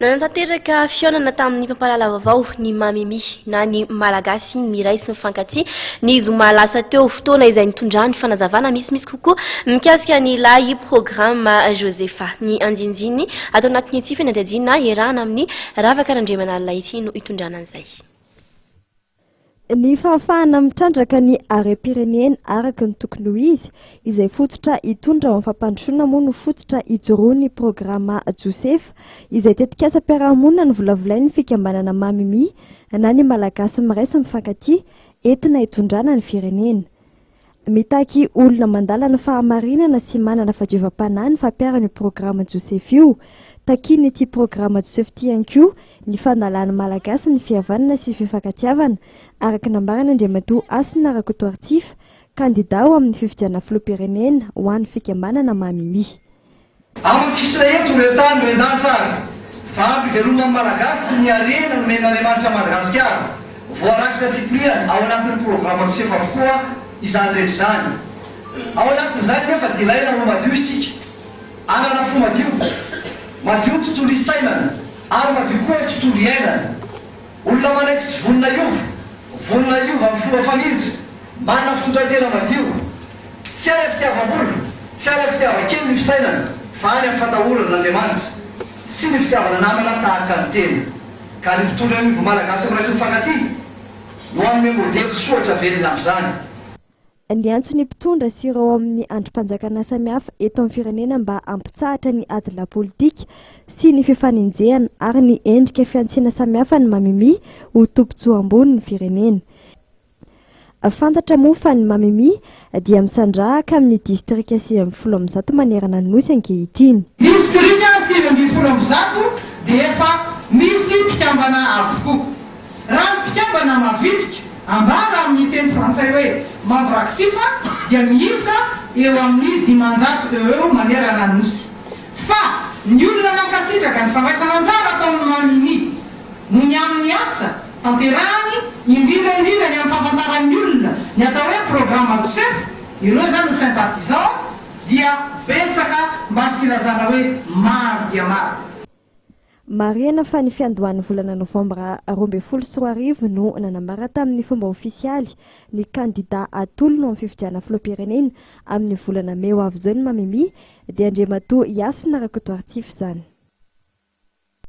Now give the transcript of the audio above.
Nanatanteraka fihaonana tamin'ny mpampalala vaovao ny Mamimi na ny malagasy miray sy mifankatia ny zoma lasa teo fotoana izay nitondrany fanazavana misimisy kokoa mikasika ny ilay programma Josepha ny andinjiny atao anatin'ny ety fanadihadiana iarahana amin'ny ravakarandriamanalina ity no itondrana an'izay. Ny fahafahana mitrandraka ny arem-pirenena araka ny tokony ho izy izay fototra hitondra amin'ny fampandrosoana moa no fototra hijoroany programma Josepha izay tetikasa mpiarahamonina ny volavolainy fikambanana Mamimi na ny malagasy miray sy mifankatia entina hitondrana ny firenena. Mitaky olona mandala ny fahamarinana sy manana fadiovam-panahy ny fampiarana io programma Josepha io. Takiny ity programma Josepha ity ihany koa ny fandalana malagasy ny fihavanana sy fifankatiavana araka nambarana Andriamatoa Asina Rakotoartif kandida ao amin'ny fifidiana filoham-pirenena ho an'ny fikambanana Mamimi. Amin'ny fisina eto ireo tany no endanitra azy fa ampivelomana amin'ny malagasy ny arena no men'Andriamanitra Madagasikara voarakitra tsipliana ao anatin'ny programma Josepha avokoa izany rehetra izany. Ao anatin'izany nefa dia ilaina ho madio isika anana fo madio tontolo isainana ary madio koa tontolo iainana. Olona manaiky sy vonona iova amin'ny fomba fanindry manana fitondran-tena madio tsy ary fitiavam-bolo tsy ary fitiavan-kely ny fisainana fa any amin'ny fatahorana n'Andriamanitra sy ny fitiavana namana tahaka ny tena ka ny mpitondra ny malagasy miray sy mifankatia no amin'ny modely soatra velona amin'izany. Ny antsony mpitondra sy ireo amin'ny androm-panjakana samihafa eto amin'ny firenena mba ampitsahatra ny adila politika sy ny fifaninjehana ary ny endrika fiantsiana samihafa ny Mamimi ho tombotsoa ambony ny firenena. Fantatra moa fa ny Mamimi dia misandrahaka amin'ny distrika 7 manerana ny nosy ankehitriny. Distrika 7 dia efa misy mpikambana avokoa. Raha ny mpikambana mavitrika ambara amin'ny teny frantsay hoe membre actif dia miisa eo amin'ny 500 eo manerana nosy. Fa ny olona nankasitraka ny fampiasana anjara ataon'ny Mamimi no ny amin'ny asa tanterahany indrindra ny amin'ny fahafantaran'ny olona ny atao hoe programma Josepha ireo zany ny sympathisant dia betsaka mba tsy lazana hoe maro dia maro. Marihana fa ny fiandohan'ny volana Novambra 2024 no nanambara tamin'ny fomba ofisialy ny kandida atolona amin'ny fifidiana filoham-pirenena amin'ny volana May ho avy izao ny Mamimi dia Andriamatoa Asina Rakotoartif zany.